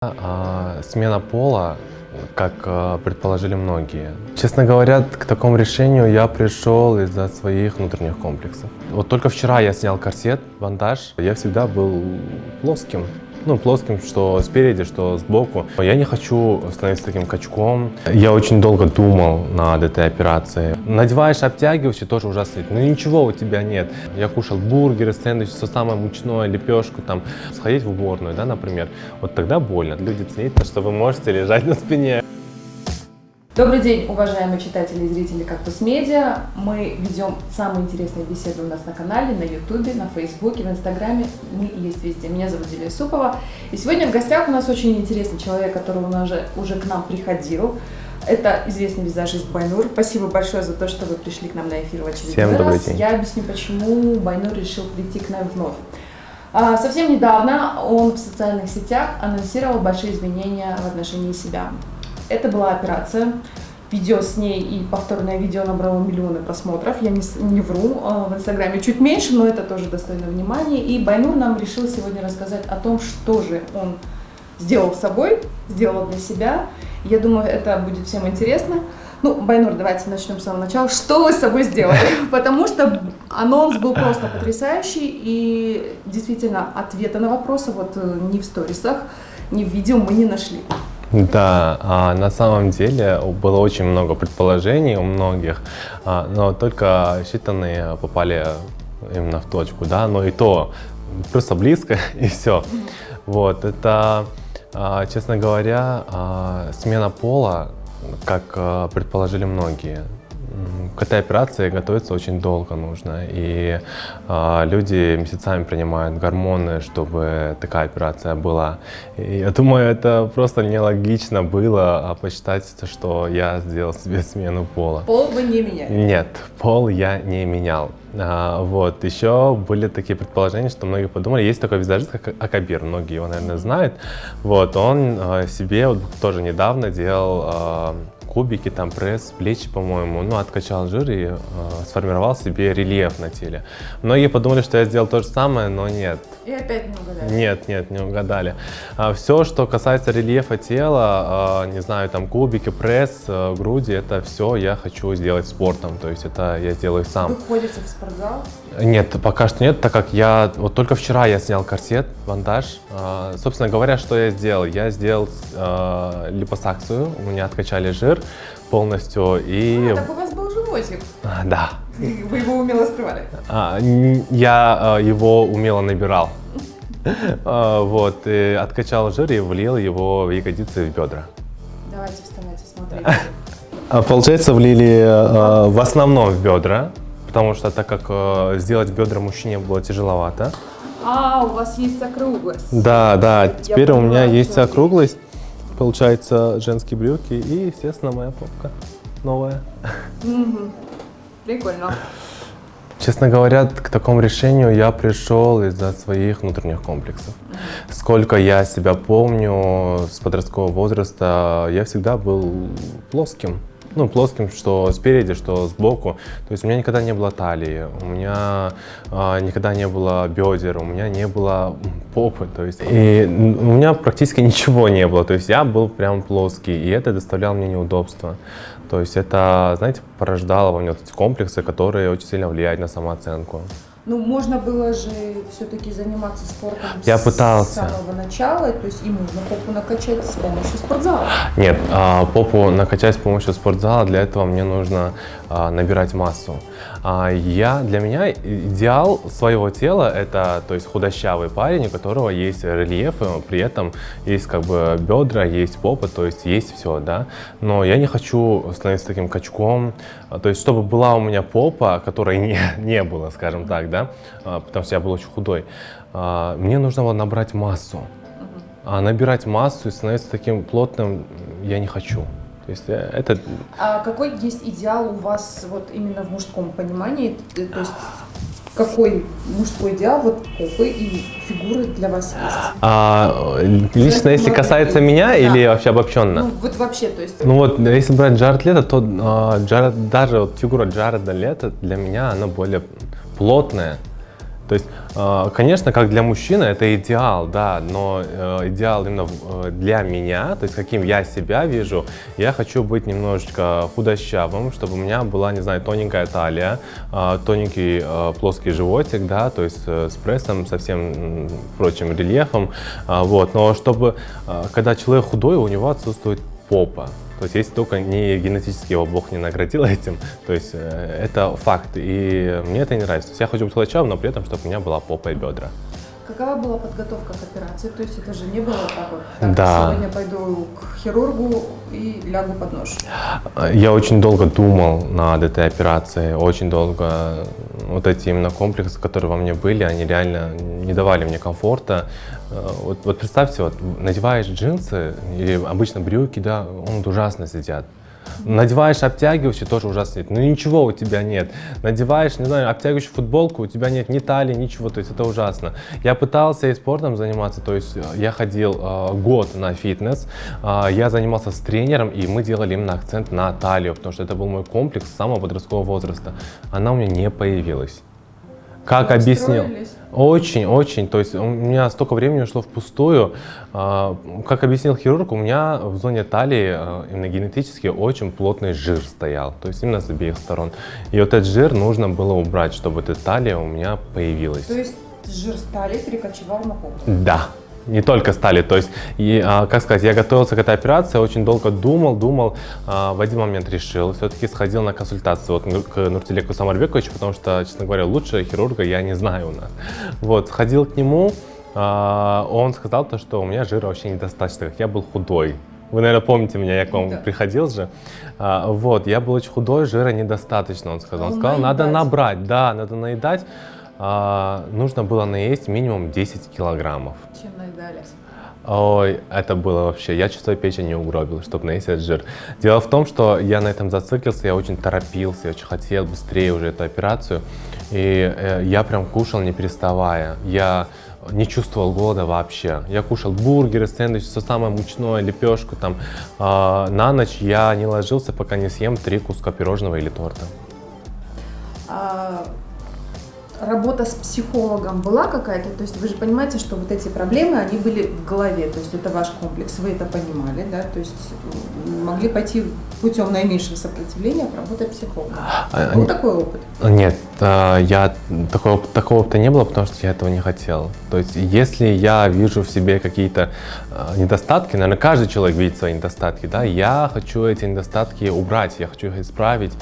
Смена пола, как предположили многие. Честно говоря, к такому решению я пришел из-за своих внутренних комплексов. Вот только вчера я снял корсет, бандаж. Я всегда был плоским. Плоским, что спереди, что сбоку. Я не хочу становиться таким качком. Я очень долго думал над этой операцией. Надеваешь обтягивающий, тоже ужасно. Но ничего у тебя нет. Я кушал бургеры, сэндвичи, все самое мучное, лепешку, там, сходить в уборную, да, например. Вот тогда больно. Люди ценят то, что вы можете лежать на спине. Добрый день, уважаемые читатели и зрители Кактус Медиа. Мы ведем самые интересные беседы у нас на канале, на Ютубе, на Фейсбуке, в Инстаграме. Мы есть везде. Меня зовут Юлия Исупова. И сегодня в гостях у нас очень интересный человек, который уже к нам приходил. Это известный визажист Байнур. Спасибо большое за то, что вы пришли к нам на эфир в очередной раз. Всем добрый день. Я объясню, почему Байнур решил прийти к нам вновь. Совсем недавно он в социальных сетях анонсировал большие изменения в отношении себя. Это была операция. Видео с ней и повторное видео набрало миллионы просмотров. Я не вру. В Инстаграме чуть меньше, но это тоже достойно внимания. И Байнур нам решил сегодня рассказать о том, что же он сделал с собой, сделал для себя. Я думаю, это будет всем интересно. Байнур, давайте начнем с самого начала. Что вы с собой сделали? Потому что анонс был просто потрясающий. И действительно, ответа на вопросы ни в сторисах, ни в видео мы не нашли. Да, на самом деле было очень много предположений у многих, но только считанные попали именно в точку, да, но и то просто близко и все. Вот, это, честно говоря, смена пола, как предположили многие. К этой операции готовиться очень долго нужно, и люди месяцами принимают гормоны, чтобы такая операция была. И я думаю, это просто нелогично было посчитать, что я сделал себе смену пола. Пол вы не меняли? Нет, пол я не менял. Вот, еще были такие предположения, что многие подумали, есть такой визажист, как Акабир, многие его, наверное, знают. Вот, он себе тоже недавно делал кубики, там пресс, плечи, по-моему, откачал жир и сформировал себе рельеф на теле. Многие подумали, что я сделал то же самое, но нет. И опять не угадали? Нет, не угадали. Все, что касается рельефа тела, не знаю, там кубики, пресс, груди, это все я хочу сделать спортом, то есть это я делаю сам. Вы ходите в спортзал? Нет, пока что нет, так как вот только вчера я снял корсет, бандаж. Собственно говоря, что я сделал? Я сделал липосакцию, у меня откачали жир полностью и... Так у вас был животик. Да. Вы его умело скрывали? Я его умело набирал. Вот, и откачал жир и влил его в ягодицы и в бедра. Давайте вставайте, смотрите. Получается, влили в основном в бедра. Потому что так как сделать бедра мужчине было тяжеловато. У вас есть округлость. Да, теперь у меня есть округлость. Получается, женские брюки и, естественно, моя попка новая. Прикольно. Честно говоря, к такому решению я пришел из-за своих внутренних комплексов. Сколько я себя помню с подросткового возраста, я всегда был плоским. Плоским, что спереди, что сбоку. То есть у меня никогда не было талии, у меня никогда не было бедер, у меня не было попы. То есть, и у меня практически ничего не было. То есть я был прям плоский, и это доставляло мне неудобства. То есть это, знаете, порождало во мне эти комплексы, которые очень сильно влияют на самооценку. Можно было же все-таки заниматься спортом Я пытался. С самого начала, то есть и можно попу накачать с помощью спортзала. Нет, попу накачать с помощью спортзала, для этого мне нужно набирать массу. Для меня идеал своего тела это, то есть худощавый парень, у которого есть рельеф, и при этом есть как бы бедра, есть попа, то есть есть все, да. Но я не хочу становиться таким качком, то есть чтобы была у меня попа, которой не было, скажем так, да, потому что я был очень худой. Мне нужно было набрать массу. А набирать массу и становиться таким плотным я не хочу. То есть это... Какой есть идеал у вас именно в мужском понимании? То есть какой мужской идеал, какой и фигуры для вас есть? Лично, если касается меня или вообще обобщенно? Вообще, то есть... Если брать Джаред Лето, то даже фигура Джареда Лето для меня, она более плотная. То есть, конечно, как для мужчины это идеал, да, но идеал именно для меня, то есть каким я себя вижу, я хочу быть немножечко худощавым, чтобы у меня была, не знаю, тоненькая талия, тоненький плоский животик, да, то есть с прессом, со всем прочим рельефом, вот, но чтобы, когда человек худой, у него отсутствует попа. То есть если только не генетически его Бог не наградил этим, то есть это факт, и мне это не нравится. То есть я хочу быть худощавым, но при этом, чтобы у меня была попа и бедра. Какова была подготовка к операции? То есть это же не было так вот, так, Да. сегодня пойду к хирургу и лягу под нож. Я очень долго думал над этой операцией, очень долго. Вот эти именно комплексы, которые во мне были, они реально не давали мне комфорта. Вот представьте, вот надеваешь джинсы или обычно брюки, да, он ужасно сидят. Надеваешь обтягивающий, тоже ужасно сидит. Ну ничего у тебя нет. Надеваешь, не знаю, обтягивающую футболку, у тебя нет ни талии, ничего, то есть это ужасно. Я пытался и спортом заниматься, то есть я ходил год на фитнес, я занимался с тренером, и мы делали именно акцент на талию, потому что это был мой комплекс с самого подросткового возраста. Она у меня не появилась. Как объяснил? Очень, то есть у меня столько времени ушло впустую. Как объяснил хирург, у меня в зоне талии именно генетически очень плотный жир стоял, то есть именно с обеих сторон. И вот этот жир нужно было убрать, чтобы эта талия у меня появилась. То есть жир с талии перекочевал на попу? Да. Не только стали, то есть, как сказать, я готовился к этой операции, очень долго думал, в один момент решил, все-таки сходил на консультацию вот, к Нуртелеку Самарбековичу, потому что, честно говоря, лучше хирурга я не знаю у нас. Вот, сходил к нему, он сказал, что у меня жира вообще недостаточно, как я был худой. Вы, наверное, помните меня, я к вам приходил же. Вот, я был очень худой, жира недостаточно, он сказал. Он сказал, надо набрать, да, надо наедать. Нужно было наесть минимум 10 килограммов. Чем наедались? Ой, это было вообще, я чуть свою печень не угробил, чтобы наесть этот жир. Дело в том, что я на этом зациклился, я очень торопился, я очень хотел быстрее уже эту операцию. И я прям кушал не переставая. Я не чувствовал голода вообще. Я кушал бургеры, сэндвичи, все самое мучное, лепешку там. На ночь я не ложился, пока не съем 3 куска пирожного или торта. Работа с психологом была какая-то? То есть вы же понимаете, что вот эти проблемы, они были в голове, то есть это ваш комплекс, вы это понимали, да? То есть могли пойти путем наименьшего сопротивления работать психологом. Был такой опыт? Нет, такого опыта не было, потому что я этого не хотел. То есть если я вижу в себе какие-то недостатки, наверное, каждый человек видит свои недостатки, да, я хочу эти недостатки убрать, я хочу их исправить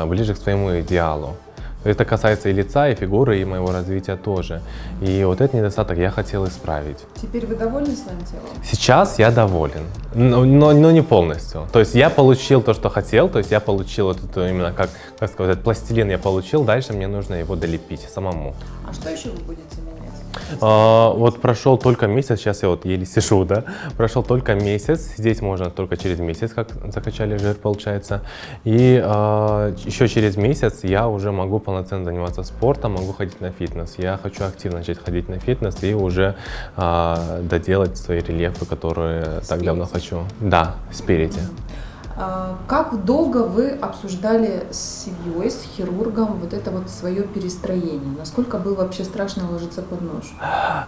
ближе к своему идеалу. Это касается и лица, и фигуры, и моего развития тоже. И вот этот недостаток я хотел исправить. Теперь вы довольны своим телом? Сейчас я доволен, но не полностью. То есть я получил то, что хотел, то есть я получил вот это именно, как сказать, пластилин я получил, дальше мне нужно его долепить самому. А что еще вы будете менять? Вот прошел только месяц, сейчас я вот еле сижу, да, прошел только месяц, здесь можно только через месяц, как закачали жир, получается, и еще через месяц я уже могу полноценно заниматься спортом, могу ходить на фитнес. Я хочу активно начать ходить на фитнес и уже доделать свои рельефы, которые так давно хочу. Да, спереди. Как долго вы обсуждали с семьей, с хирургом вот это вот свое перестроение? Насколько было вообще страшно ложиться под нож?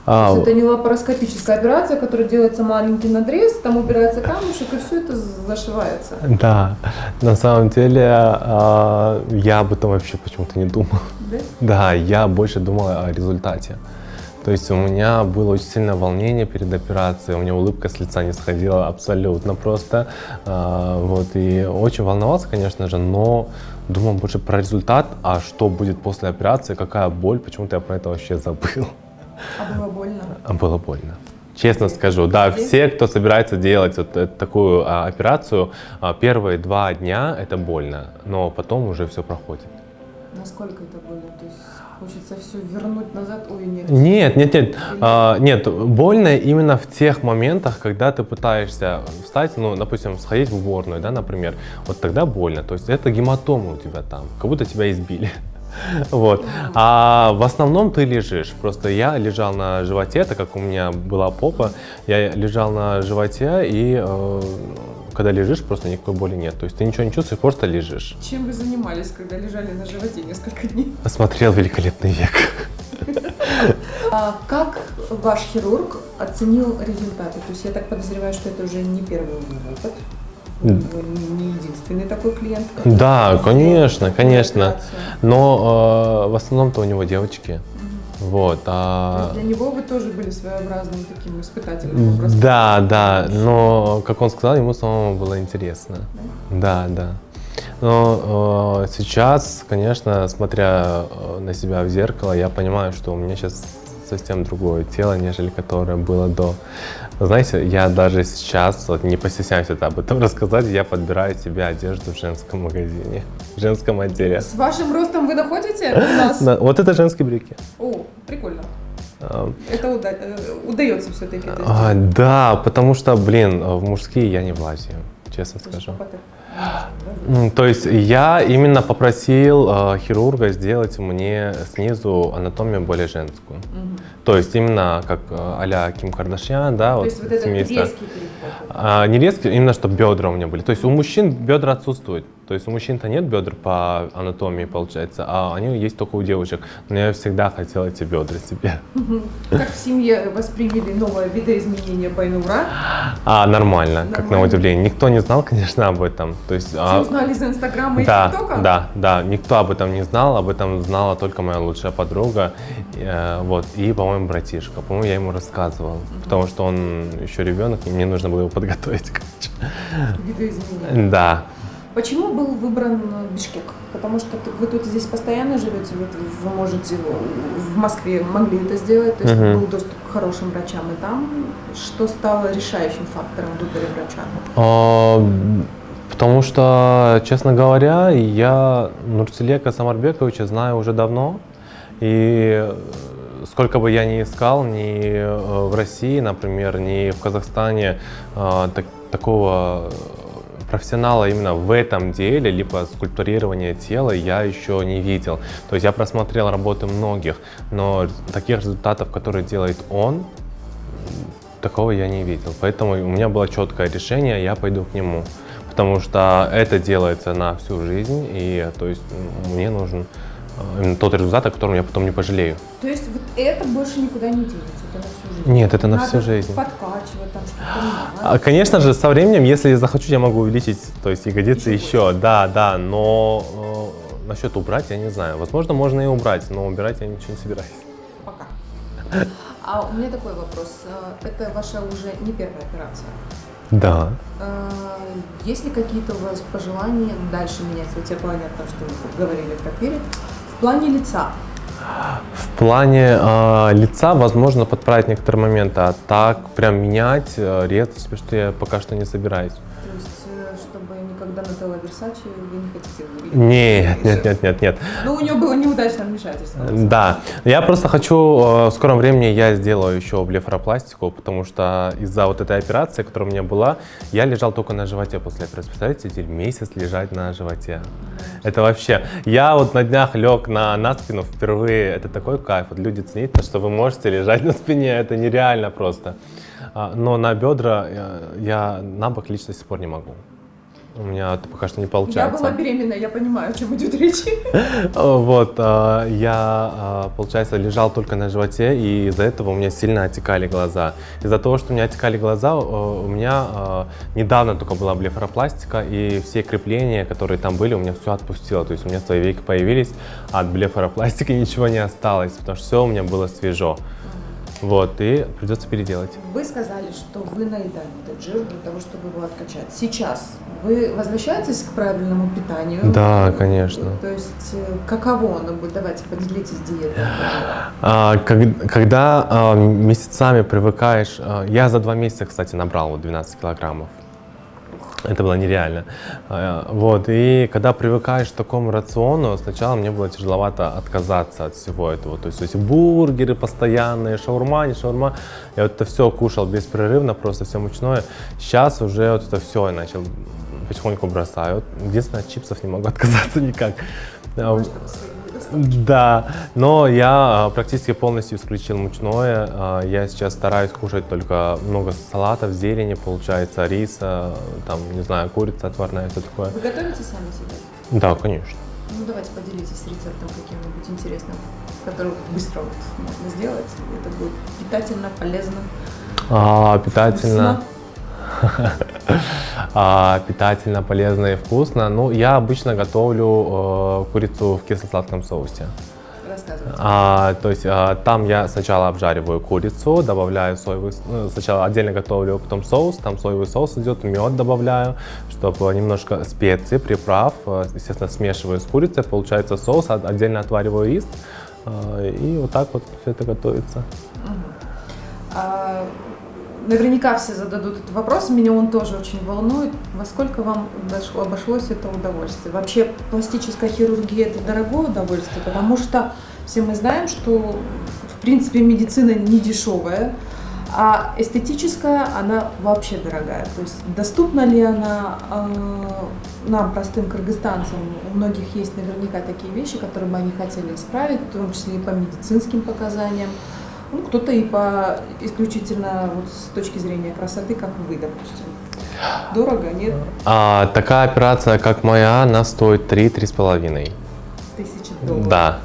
То есть это не лапароскопическая операция, которая делается маленький надрез, там убирается камушек и все это зашивается. Да, на самом деле я об этом вообще почему-то не думал. Да? Да, я больше думал о результате. То есть у меня было очень сильное волнение перед операцией, у меня улыбка с лица не сходила абсолютно просто. Вот, и очень волновался, конечно же, но думал больше про результат, а что будет после операции, какая боль, почему-то я про это вообще забыл. А было больно? Было больно. Честно скажу, да, все, кто собирается делать вот такую операцию, первые 2 дня это больно, но потом уже все проходит. Насколько это больно? То есть хочется все вернуть назад? Ой, нет. Нет, больно именно в тех моментах, когда ты пытаешься встать, ну, допустим, сходить в уборную, да, например, вот тогда больно, то есть это гематома у тебя там, как будто тебя избили. Вот. А в основном ты лежишь. Просто я лежал на животе, так как у меня была попа, я лежал на животе, и когда лежишь, просто никакой боли нет. То есть ты ничего не чувствуешь, просто лежишь. Чем вы занимались, когда лежали на животе несколько дней? Смотрел «Великолепный век». Как ваш хирург оценил результаты? То есть я так подозреваю, что это уже не первый опыт, не единственный такой клиент. Да, конечно, такую конечно. операцию. Но в основном-то у него девочки. Вот. То есть для него вы тоже были своеобразным таким испытательным образом. Да, но, как он сказал, ему самому было интересно. Да. Но сейчас, конечно, смотря на себя в зеркало, я понимаю, что у меня сейчас совсем другое тело, нежели которое было до. Знаете, я даже сейчас, вот не постесняюсь об этом рассказать, я подбираю себе одежду в женском магазине, в женском отделе. С вашим ростом вы находите у нас? Вот это женские брюки. О, прикольно. Это удается все-таки. Да, потому что, в мужские я не влазю, честно скажу. То есть я именно попросил хирурга сделать мне снизу анатомию более женскую. То есть именно как а-ля Ким Кардашьян, да, То вот есть вот этот семейство. резкий переход. Не резкий, именно чтобы бедра у меня были. То есть у мужчин бедра отсутствуют. То есть у мужчин-то нет бедр по анатомии, получается, а они есть только у девушек. Но я всегда хотел эти бедра себе. Как в семье восприняли новое видоизменение Байнура? Нормально, как на удивление. Никто не знал, конечно, об этом. То есть, Все узнали из Инстаграма и ТикТока? Да, никто об этом не знал, об этом знала только моя лучшая подруга, вот, и, по-моему, братишка. По-моему, я ему рассказывал, потому что он еще ребенок, и мне нужно было его подготовить, Видоизменение. Да. Почему был выбран Бишкек? Потому что вы тут здесь постоянно живете, вы можете в Москве могли это сделать, то есть был доступ к хорошим врачам и там. Что стало решающим фактором в выборе врача? Потому что, честно говоря, я Нурсилека Самарбековича знаю уже давно, и сколько бы я ни искал, ни в России, например, ни в Казахстане такого профессионала именно в этом деле, либо скульптурирования тела, я еще не видел. То есть я просмотрел работы многих, но таких результатов, которые делает он, такого я не видел. Поэтому у меня было четкое решение, я пойду к нему. Потому что это делается на всю жизнь, и то есть мне нужен именно тот результат, о котором я потом не пожалею. То есть вот это больше никуда не денется, это на всю жизнь? Нет, это на Надо всю жизнь. подкачивать, там что-то. Конечно же, со временем, если я захочу, я могу увеличить, то есть ягодицы еще, да, но насчет убрать я не знаю. Возможно, можно и убрать, но убирать я ничего не собираюсь. Пока. А у меня такой вопрос. Это ваша уже не первая операция? Да. Есть ли какие-то у вас пожелания дальше менять? Хотя понятно, что вы говорили про перед. В плане лица? В плане лица, возможно, подправить некоторые моменты, а так прям менять, резать, что я пока что не собираюсь. То есть, чтобы никогда Нателла Версачи вы не хотите увидеть? Нет. Ну, у него было неудачное вмешательство. Да, я просто хочу, в скором времени я сделаю еще блефаропластику, потому что из-за вот этой операции, которая у меня была, я лежал только на животе после операции. Представляете, теперь месяц лежать на животе. Это вообще, я вот на днях лег на спину впервые, это такой кайф, вот люди ценят, что вы можете лежать на спине, это нереально просто. Но на бедра я на бок лично до сих пор не могу. У меня это пока что не получается. Я была беременна, я понимаю, о чем идет речь. Вот, я, получается, лежал только на животе, и из-за этого у меня сильно отекали глаза. Из-за того, что у меня отекали глаза, у меня недавно только была блефаропластика, и все крепления, которые там были, у меня все отпустило. То есть у меня свои веки появились, а от блефаропластики ничего не осталось, потому что все у меня было свежо. Вот, и придется переделать. Вы сказали, что вы наедали этот жир для того, чтобы его откачать. Сейчас вы возвращаетесь к правильному питанию? Да, конечно. То есть, каково оно будет? Давайте поделитесь диетой. Когда месяцами привыкаешь... Я за 2 месяца, кстати, набрал 12 килограммов. Это было нереально. Вот, и когда привыкаешь к такому рациону, сначала мне было тяжеловато отказаться от всего этого. То есть бургеры постоянные, шаурма, не шаурма. Я вот это все кушал беспрерывно, просто все мучное. Сейчас уже вот это все я начал потихоньку бросаю. Вот, единственное, от чипсов не могу отказаться никак. Да, но я практически полностью исключил мучное. Я сейчас стараюсь кушать только много салатов, зелени, получается, риса, там, не знаю, курица отварная, все такое. Вы готовите сами себе? Да, конечно. Ну, давайте поделитесь рецептом каким-нибудь интересным, который быстро вот можно сделать. Это будет питательно, полезно. Питательно. Питательно, полезно и вкусно. Ну, я обычно готовлю курицу в кисло-сладком соусе. Рассказывайте. То есть там я сначала обжариваю курицу, добавляю соевый, сначала отдельно готовлю, потом соус, там соевый соус идет, мед добавляю, чтобы немножко специй, приправ, естественно, смешиваю с курицей, получается соус, отдельно отвариваю рис, и вот так вот все это готовится. Наверняка все зададут этот вопрос, меня он тоже очень волнует. Во сколько вам обошлось это удовольствие? Вообще пластическая хирургия – это дорогое удовольствие, потому что все мы знаем, что в принципе медицина не дешевая, а эстетическая она вообще дорогая. То есть доступна ли она нам, простым кыргызстанцам? У многих есть наверняка такие вещи, которые бы они хотели исправить, в том числе и по медицинским показаниям. Ну, кто-то и по исключительно вот с точки зрения красоты, как вы, допустим. Дорого, нет? Такая операция, как моя, она стоит 3-3,5 тысячи долларов.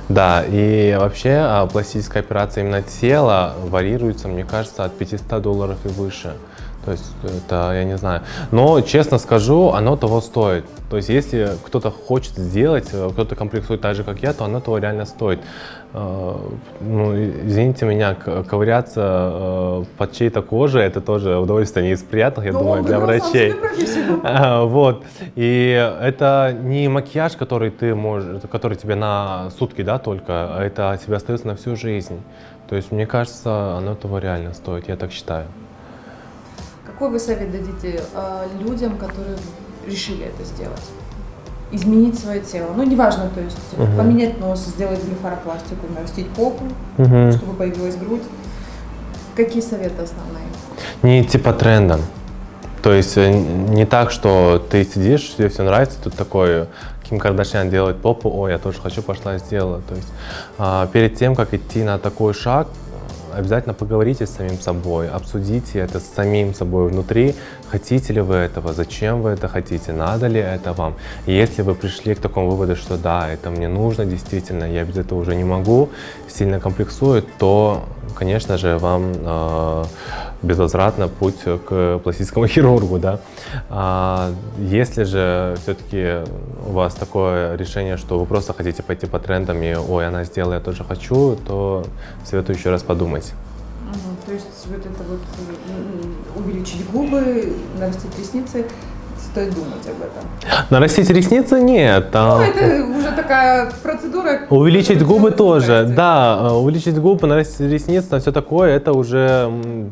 Да. И вообще пластическая операция именно тела варьируется, мне кажется, от $500 и выше. То есть это, я не знаю. Но, честно скажу, оно того стоит. То есть если кто-то хочет сделать, кто-то комплексует так же, как я, то оно того реально стоит. Ну, извините меня, ковыряться под чьей-то кожей, это тоже удовольствие не из приятных, я думаю, для врачей. Вот. И это не макияж, который ты можешь, который тебе на сутки, да, только, а это тебе остается на всю жизнь. То есть, мне кажется, оно того реально стоит, я так считаю. Какой вы совет дадите людям, которые решили это сделать? Изменить свое тело. Ну, неважно, то есть поменять нос, сделать блефаропластику, нарастить попу, чтобы появилась грудь. Какие советы основные? Не идти по трендам. То есть не так, что ты сидишь, тебе все нравится, тут такой Ким Кардашьян делает попу, ой, я тоже хочу, пошла и сделала. То есть перед тем, как идти на такой шаг, обязательно поговорите с самим собой, обсудите это с самим собой внутри, хотите ли вы этого, зачем вы это хотите, надо ли это вам. И если вы пришли к такому выводу, что да, это мне нужно действительно, я без этого уже не могу, сильно комплексую, то, конечно же, вам безвозвратно путь к пластическому хирургу, да. Если же все-таки у вас такое решение, что вы просто хотите пойти по трендам и, ой, она сделала, я тоже хочу, то советую еще раз подумать. То есть вот это вот увеличить губы, нарастить ресницы, стоит думать об этом. Нарастить ресницы нет. Ну, это уже такая процедура. Увеличить губы тоже, да. Увеличить губы, нарастить ресницы, там все такое, это уже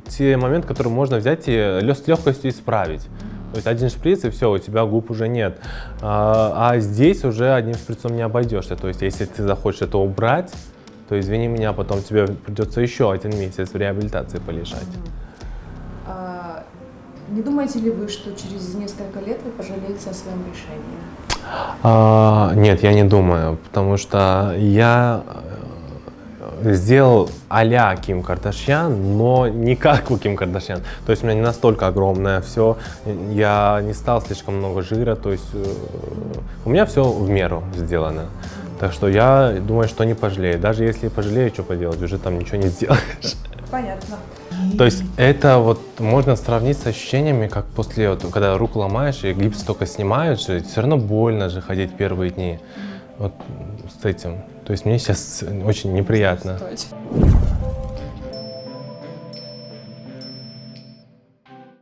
те моменты, которые можно взять и с легкостью исправить. То есть один шприц, и все, у тебя губ уже нет. А здесь уже одним шприцом не обойдешься. То есть если ты захочешь это убрать, то, извини меня, потом тебе придется еще 1 месяц в реабилитации полежать. Не думаете ли вы, что через несколько лет вы пожалеете о своем решении? Нет, я не думаю, потому что я сделал а-ля Ким Кардашьян, но не как у Ким Кардашьян. То есть у меня не настолько огромное все, я не стал слишком много жира, то есть у меня все в меру сделано. Так что я думаю, что не пожалею. Даже если пожалею, что поделать, уже там ничего не сделаешь. Понятно. То есть это вот можно сравнить с ощущениями, как после, вот, когда руку ломаешь и гипс только снимают, же, все равно больно же ходить первые дни. Вот с этим. То есть мне сейчас очень неприятно.